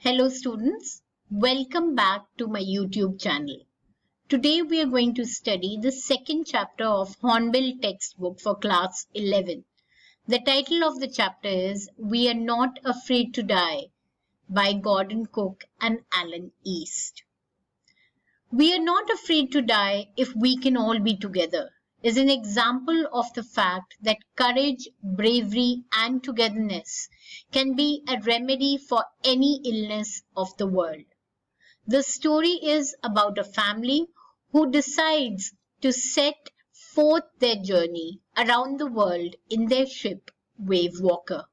Hello students, welcome back to my YouTube channel. Today we are going to study the second chapter of Hornbill textbook for class 11. The title of the chapter is We Are Not Afraid to Die by Gordon Cook and Alan East. We are not afraid to die if we can all be together is an example of the fact that courage, bravery and togetherness can be a remedy for any illness of the world. The story is about a family who decides to set forth their journey around the world in their ship, Wave Walker.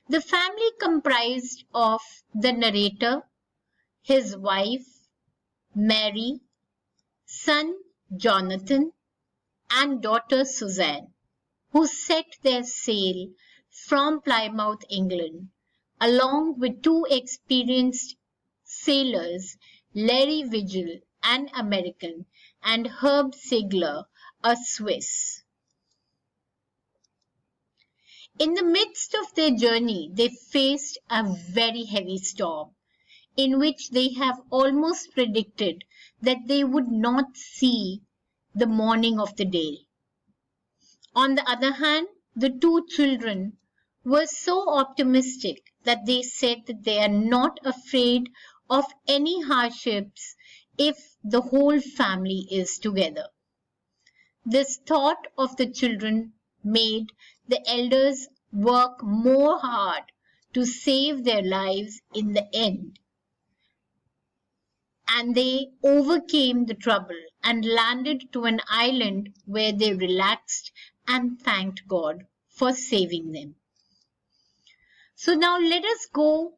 The family comprised of the narrator, his wife, Mary, son Jonathan, and daughter Suzanne, who set their sail from Plymouth, England, along with two experienced sailors, Larry Vigil, an American, and Herb Sigler, a Swiss. In the midst of their journey, they faced a very heavy storm, in which they have almost predicted that they would not see the morning of the day. On the other hand, the two children were so optimistic that they said that they are not afraid of any hardships if the whole family is together. This thought of the children made the elders work more hard to save their lives in the end. And they overcame the trouble and landed to an island where they relaxed and thanked God for saving them. So now let us go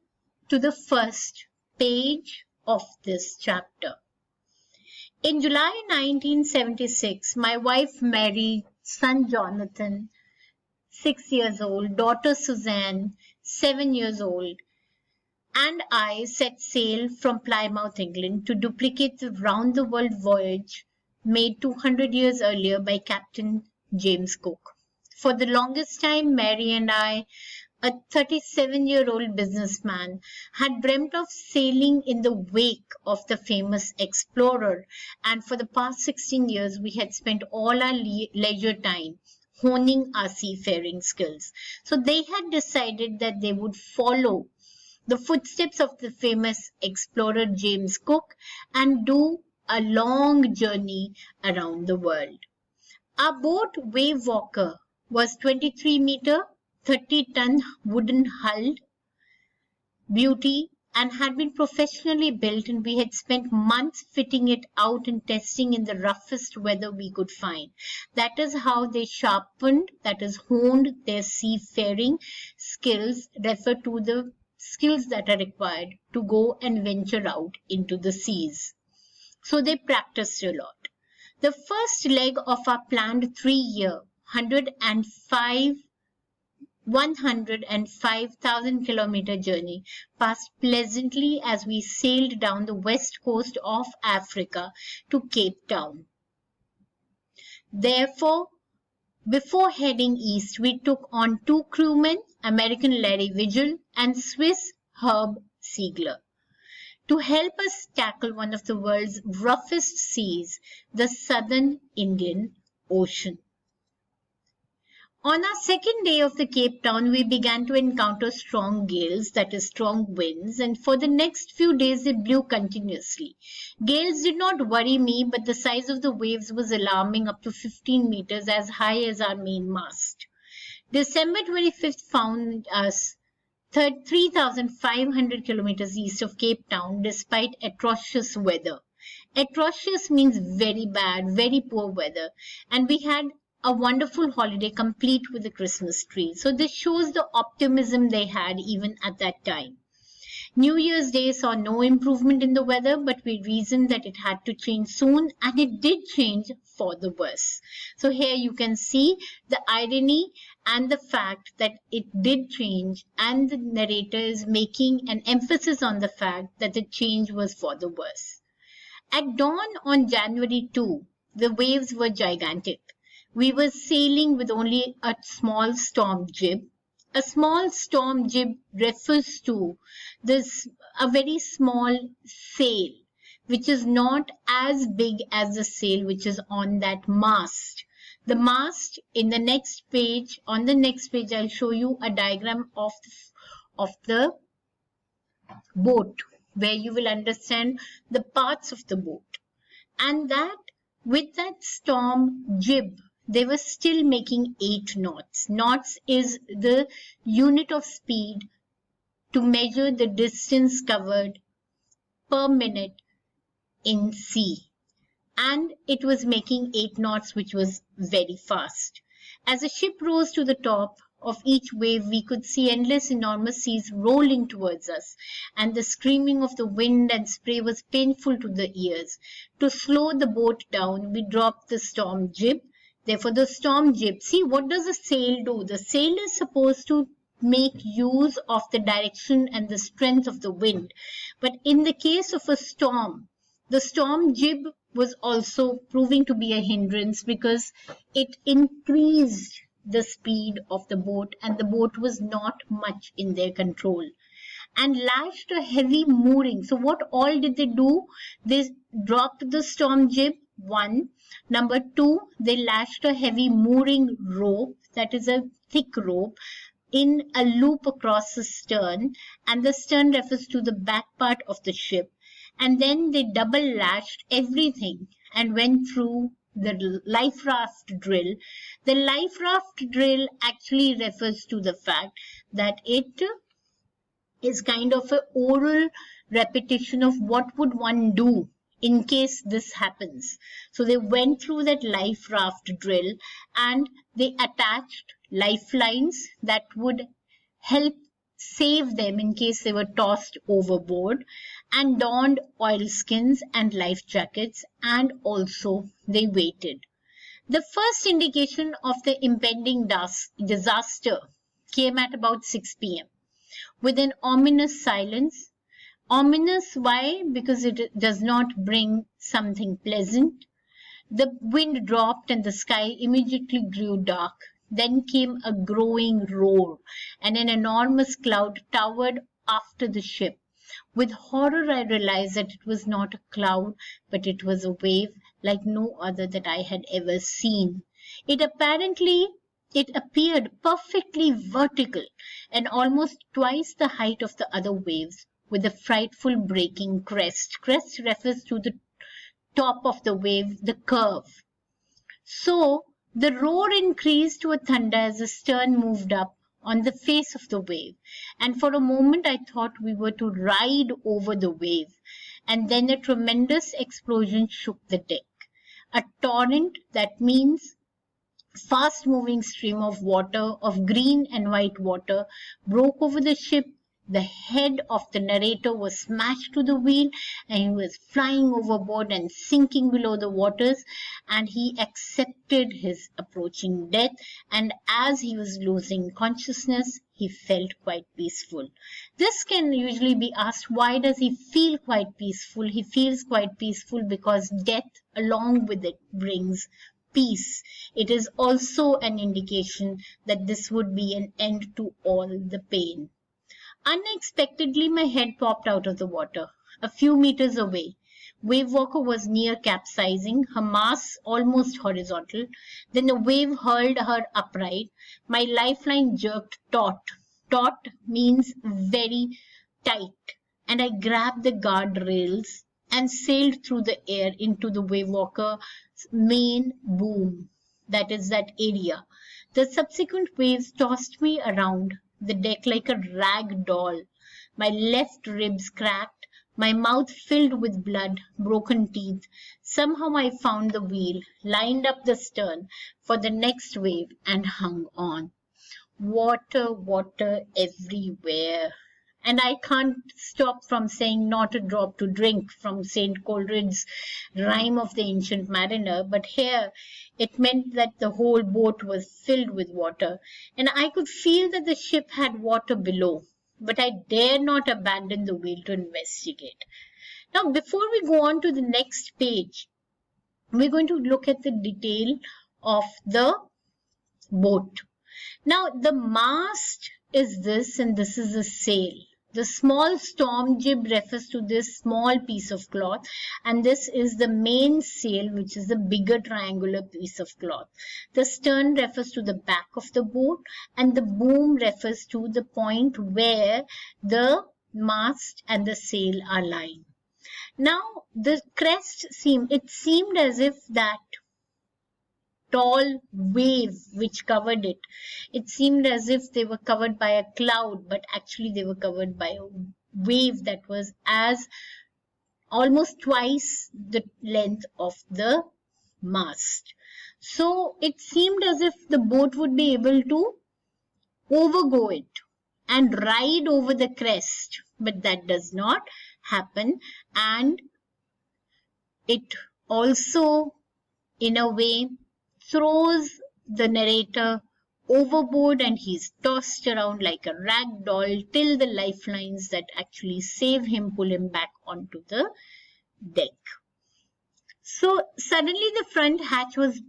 to the first page of this chapter. In July 1976, my wife Mary, son Jonathan, 6 years old, daughter Suzanne, 7 years old, and I set sail from Plymouth, England to duplicate the round-the-world voyage made 200 years earlier by Captain James Cook. For the longest time, Mary and I, a 37-year-old businessman, had dreamt of sailing in the wake of the famous explorer, and for the past 16 years, we had spent all our leisure time honing our seafaring skills. So they had decided that they would follow the footsteps of the famous explorer James Cook and do a long journey around the world. Our boat, Wave Walker, was 23-meter, 30-ton wooden hulled beauty and had been professionally built, and we had spent months fitting it out and testing in the roughest weather we could find. That is how they sharpened, that is honed their seafaring skills, refer to the skills that are required to go and venture out into the seas. So they practiced a lot. The first leg of our planned 3-year, 105,000 kilometer journey passed pleasantly as we sailed down the west coast of Africa to Cape Town. Therefore, before heading east, we took on 2 crewmen, American Larry Vigil and Swiss Herb Sigler, to help us tackle one of the world's roughest seas, the southern Indian Ocean. On our second day of the Cape Town, we began to encounter strong gales, that is strong winds, and for the next few days they blew continuously. Gales did not worry me, but the size of the waves was alarming, up to 15 meters, as high as our mainmast. December 25th found us 3,500 kilometers east of Cape Town despite atrocious weather. Atrocious means very bad, very poor weather, and we had a wonderful holiday complete with a Christmas tree. So this shows the optimism they had even at that time. New Year's Day saw no improvement in the weather, but we reasoned that it had to change soon, and it did change for the worse. So here you can see the irony and the fact that it did change, and the narrator is making an emphasis on the fact that the change was for the worse. At dawn on January 2, the waves were gigantic. We were sailing with only a small storm jib, A small storm jib refers to this a very small sail, which is not as big as the sail which is on that mast. The mast in the next page, on the next page, I'll show you a diagram of the boat where you will understand the parts of the boat. And that with that storm jib, they were still making 8 knots. Knots is the unit of speed to measure the distance covered per minute in sea. And it was making 8 knots, which was very fast. As the ship rose to the top of each wave, we could see endless enormous seas rolling towards us, and the screaming of the wind and spray was painful to the ears. To slow the boat down, we dropped the storm jib. Therefore, the storm jib, see, what does a sail do? The sail is supposed to make use of the direction and the strength of the wind. But in the case of a storm, the storm jib was also proving to be a hindrance because it increased the speed of the boat, and the boat was not much in their control, and lashed a heavy mooring. So what all did they do? They dropped the storm jib, one. Number two, they lashed a heavy mooring rope, that is a thick rope, in a loop across the stern, and the stern refers to the back part of the ship. And then they double lashed everything and went through the life raft drill. The life raft drill actually refers to the fact that it is kind of an oral repetition of what would one do in case this happens. So they went through that life raft drill and they attached lifelines that would help save them in case they were tossed overboard, and donned oilskins and life jackets, and also they waited. The first indication of the impending disaster came at about 6 p.m. with an ominous silence. Ominous, why? Because it does not bring something pleasant. The wind dropped and the sky immediately grew dark. Then came a growing roar, and an enormous cloud towered after the ship. With horror, I realized that it was not a cloud, but it was a wave like no other that I had ever seen. It appeared perfectly vertical and almost twice the height of the other waves, with a frightful breaking crest. Crest refers to the top of the wave, the curve. So the roar increased to a thunder as the stern moved up on the face of the wave, and for a moment I thought we were to ride over the wave, and then a tremendous explosion shook the deck. A torrent, that means fast-moving stream of water, of green and white water, broke over the ship. The head of the narrator was smashed to the wheel, and he was flying overboard and sinking below the waters, and he accepted his approaching death, and as he was losing consciousness, he felt quite peaceful. This can usually be asked, why does he feel quite peaceful? He feels quite peaceful because death along with it brings peace. It is also an indication that this would be an end to all the pain. Unexpectedly, my head popped out of the water. A few meters away, Wave Walker was near capsizing, her masts almost horizontal. Then the wave hurled her upright. My lifeline jerked taut. Taut means very tight. And I grabbed the guardrails and sailed through the air into the Wave Walker's main boom. That is that area. The subsequent waves tossed me around the deck like a rag doll. My left ribs cracked, my mouth filled with blood, broken teeth. Somehow I found the wheel, lined up the stern for the next wave, and hung on. Water, water everywhere. And I can't stop from saying not a drop to drink from St. Coleridge's rhyme of the Ancient Mariner, but here it meant that the whole boat was filled with water, and I could feel that the ship had water below, but I dare not abandon the wheel to investigate. Now, before we go on to the next page, we're going to look at the detail of the boat. Now, the mast is this, and this is a sail. The small storm jib refers to this small piece of cloth, and this is the main sail, which is the bigger triangular piece of cloth. The stern refers to the back of the boat, and the boom refers to the point where the mast and the sail are lying. Now, the crest seemed as if that tall wave which covered it. It seemed as if they were covered by a cloud, but actually they were covered by a wave that was as almost twice the length of the mast. So it seemed as if the boat would be able to overgo it and ride over the crest, but that does not happen, and it also, in a way, throws the narrator overboard, and he's tossed around like a rag doll till the lifelines that actually save him pull him back onto the deck. So suddenly the front hatch was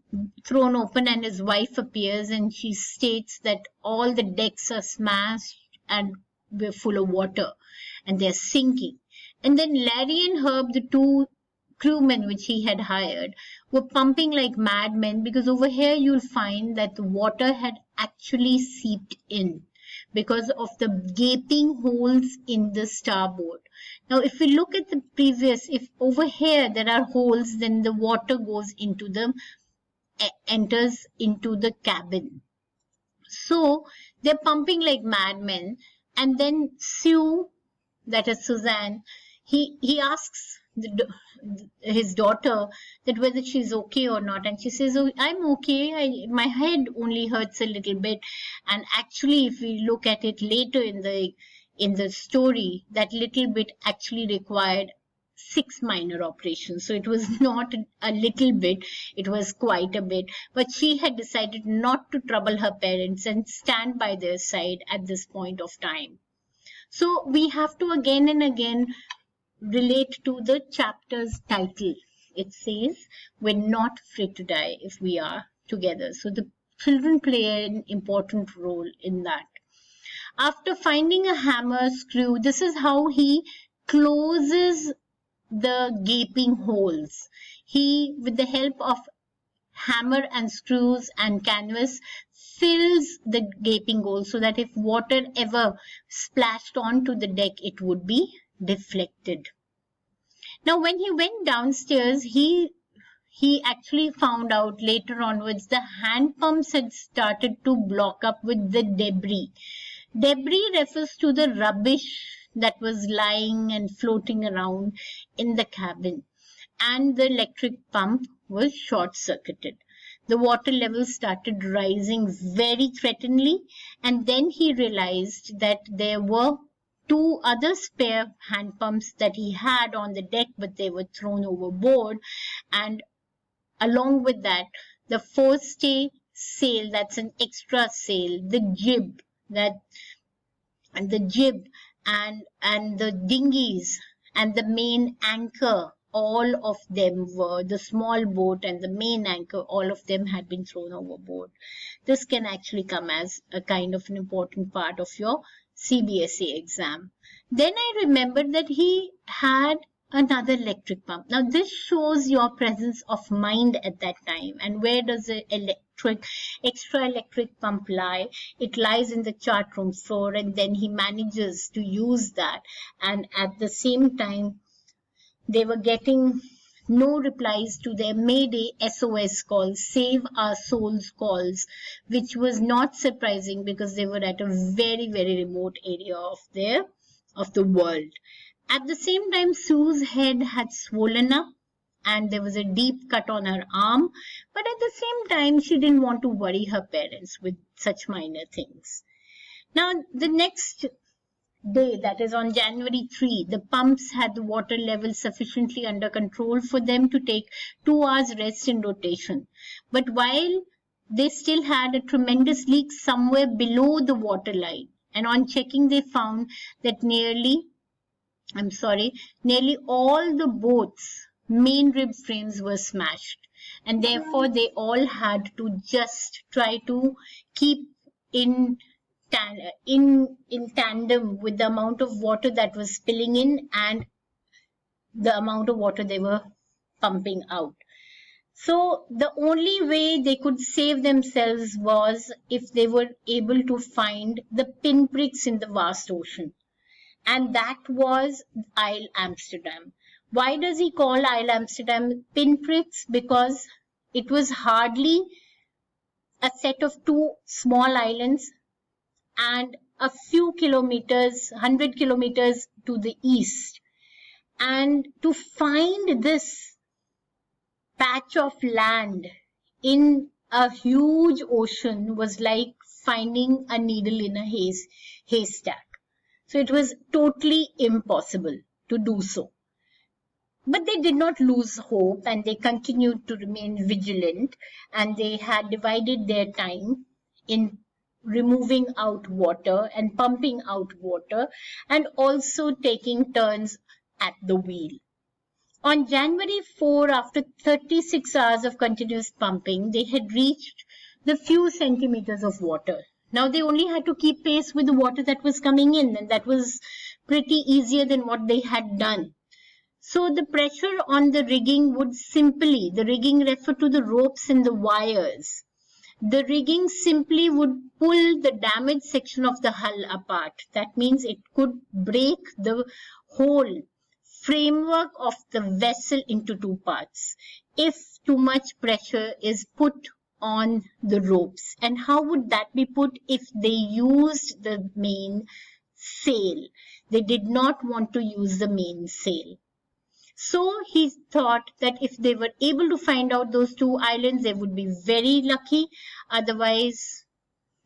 thrown open and his wife appears, and she states that all the decks are smashed and we're full of water and they're sinking. And then Larry and Herb, the two crewmen which he had hired, were pumping like madmen, because over here you'll find that the water had actually seeped in because of the gaping holes in the starboard. Now, if we look at the previous, if over here there are holes, then the water goes into enters into the cabin. So they're pumping like madmen, and then Sue, that is Suzanne, he asks his daughter that whether she's okay or not, and she says, "Oh, I'm okay. My head only hurts a little bit." And actually, if we look at it later in the story, that little bit actually required 6 minor operations. So it was not a little bit, it was quite a bit. But she had decided not to trouble her parents and stand by their side at this point of time. So we have to again and again relate to the chapter's title. It says, "We're not afraid to die if we are together." So the children play an important role in that. After finding a hammer screw, this is how he closes the gaping holes. He, with the help of hammer and screws and canvas, fills the gaping holes so that if water ever splashed onto the deck, it would be deflected. Now, when he went downstairs, he actually found out later onwards the hand pumps had started to block up with the debris. Debris refers to the rubbish that was lying and floating around in the cabin, and the electric pump was short-circuited. The water level started rising very threateningly, and then he realized that there were 2 other spare hand pumps that he had on the deck, but they were thrown overboard. And along with that, the forestay sail, that's an extra sail, the jib, and the dinghies and the main anchor, all of them were, the small boat and the main anchor, all of them had been thrown overboard. This can actually come as a kind of an important part of your CBSE exam. Then I remembered that he had another electric pump. Now this shows your presence of mind at that time. And where does the extra electric pump lie? It lies in the chart room floor, and then he manages to use that. And at the same time, they were getting no replies to their Mayday SOS calls, Save Our Souls calls, which was not surprising because they were at a very, very remote area of the world. At the same time, Sue's head had swollen up and there was a deep cut on her arm, but at the same time, she didn't want to worry her parents with such minor things. Now, the next day, that is on January 3, the pumps had the water level sufficiently under control for them to take 2 hours rest in rotation. But while they still had a tremendous leak somewhere below the water line, and on checking they found that nearly all the boat's main rib frames were smashed, and therefore they all had to just try to keep in in tandem with the amount of water that was spilling in and the amount of water they were pumping out. So the only way they could save themselves was if they were able to find the pinpricks in the vast ocean. And that was Isle Amsterdam. Why does he call Isle Amsterdam pinpricks? Because it was hardly a set of two small islands and a few kilometers, 100 kilometers to the east. And to find this patch of land in a huge ocean was like finding a needle in a haystack. So it was totally impossible to do so. But they did not lose hope and they continued to remain vigilant, and they had divided their time in removing out water and pumping out water and also taking turns at the wheel. On January 4, after 36 hours of continuous pumping, they had reached the few centimeters of water. Now they only had to keep pace with the water that was coming in, and that was pretty easier than what they had done. So the pressure on the rigging would simply, the rigging referred to the ropes and the wires. The rigging simply would pull the damaged section of the hull apart. That means it could break the whole framework of the vessel into two parts if too much pressure is put on the ropes. And how would that be put? If they used the main sail. They did not want to use the main sail. So he thought that if they were able to find out those two islands, they would be very lucky. Otherwise,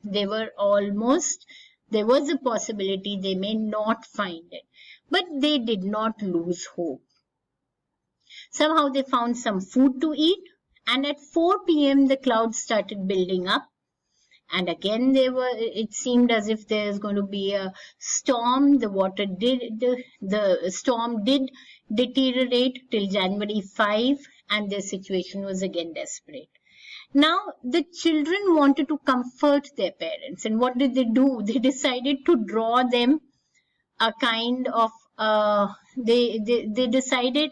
there was a possibility they may not find it. But they did not lose hope. Somehow they found some food to eat, and at 4 p.m. the clouds started building up. And again it seemed as if there's going to be a storm. The storm did deteriorate till January 5, and their situation was again desperate. Now the children wanted to comfort their parents, and what did they do? They decided to draw them a kind of they decided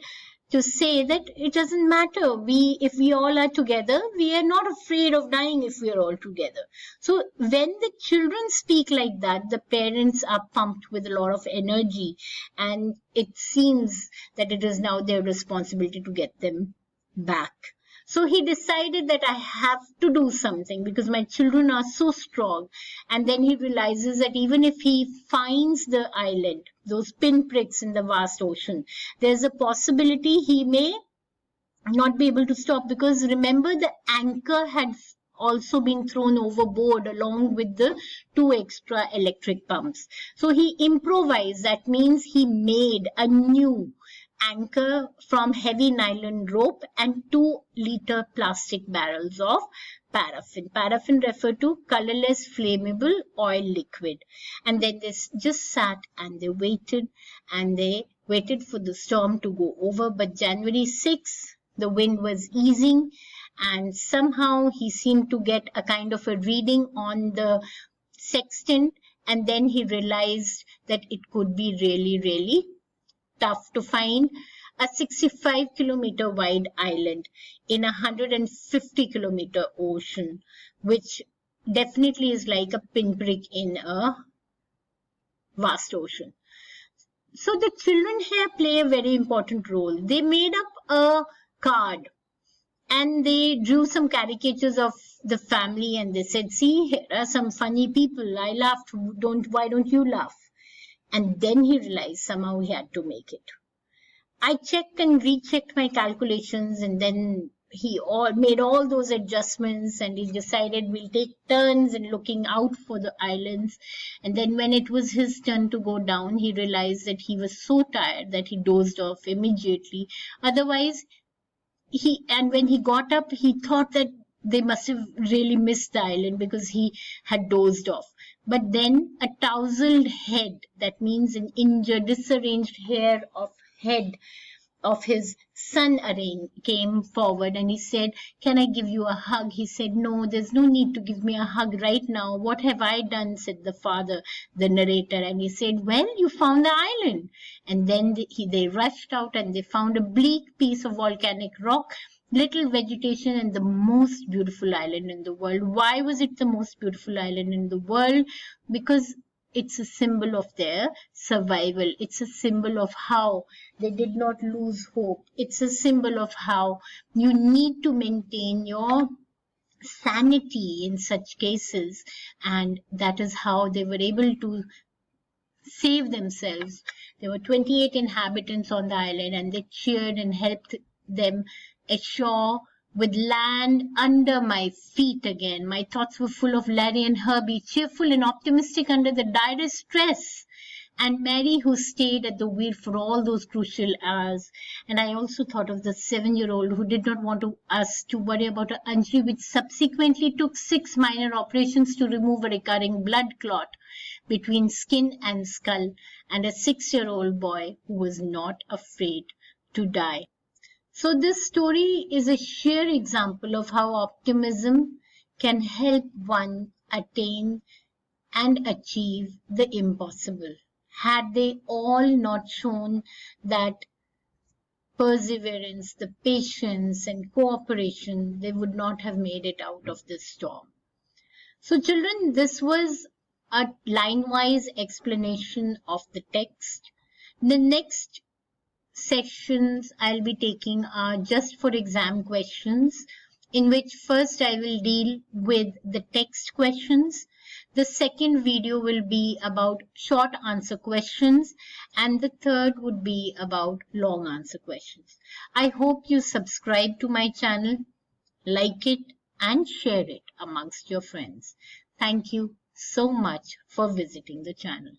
to say that it doesn't matter. If we all are together, we are not afraid of dying if we are all together. So when the children speak like that, the parents are pumped with a lot of energy, and it seems that it is now their responsibility to get them back. So he decided that I have to do something because my children are so strong. And then he realizes that even if he finds the island, those pinpricks in the vast ocean, there's a possibility he may not be able to stop, because remember, the anchor had also been thrown overboard along with the two extra electric pumps. So he improvised. That means he made a new anchor from heavy nylon rope and 2-liter plastic barrels of paraffin. Paraffin referred to colorless flammable oil liquid. And then they just sat and they waited for the storm to go over. But January 6, the wind was easing, and somehow he seemed to get a kind of a reading on the sextant, and then he realized that it could be really, really tough to find a 65-kilometer wide island in a 150-kilometer ocean, which definitely is like a pinprick in a vast ocean. So the children here play a very important role. They made up a card and they drew some caricatures of the family, and they said, see, here are some funny people. I laughed. Why don't you laugh? And then he realized somehow he had to make it. I checked and rechecked my calculations, and then he made all those adjustments, and he decided we'll take turns in looking out for the islands. And then when it was his turn to go down, he realized that he was so tired that he dozed off immediately. Otherwise, when he got up, he thought that they must have really missed the island because he had dozed off. But then a tousled head, that means an injured, disarranged hair of head of his son came forward and he said, "Can I give you a hug?" He said, "No, there's no need to give me a hug right now. What have I done?" said the father, the narrator. And he said, "Well, you found the island." And then they rushed out and they found a bleak piece of volcanic rock, little vegetation, and the most beautiful island in the world. Why was it the most beautiful island in the world? Because it's a symbol of their survival. It's a symbol of how they did not lose hope. It's a symbol of how you need to maintain your sanity in such cases. And that is how they were able to save themselves. There were 28 inhabitants on the island, and they cheered and helped them ashore with land under my feet again. My thoughts were full of Larry and Herbie, cheerful and optimistic under the direst stress, and Mary, who stayed at the wheel for all those crucial hours. And I also thought of the 7-year-old who did not want us to worry about her injury, which subsequently took 6 minor operations to remove a recurring blood clot between skin and skull, and a 6-year-old boy who was not afraid to die. So this story is a sheer example of how optimism can help one attain and achieve the impossible. Had they all not shown that perseverance, the patience and cooperation, they would not have made it out of this storm. So children, this was a line-wise explanation of the text. The next sections I'll be taking are just for exam questions, in which first I will deal with the text questions. The second video will be about short answer questions, and the third would be about long answer questions. I hope you subscribe to my channel, like it, and share it amongst your friends. Thank you so much for visiting the channel.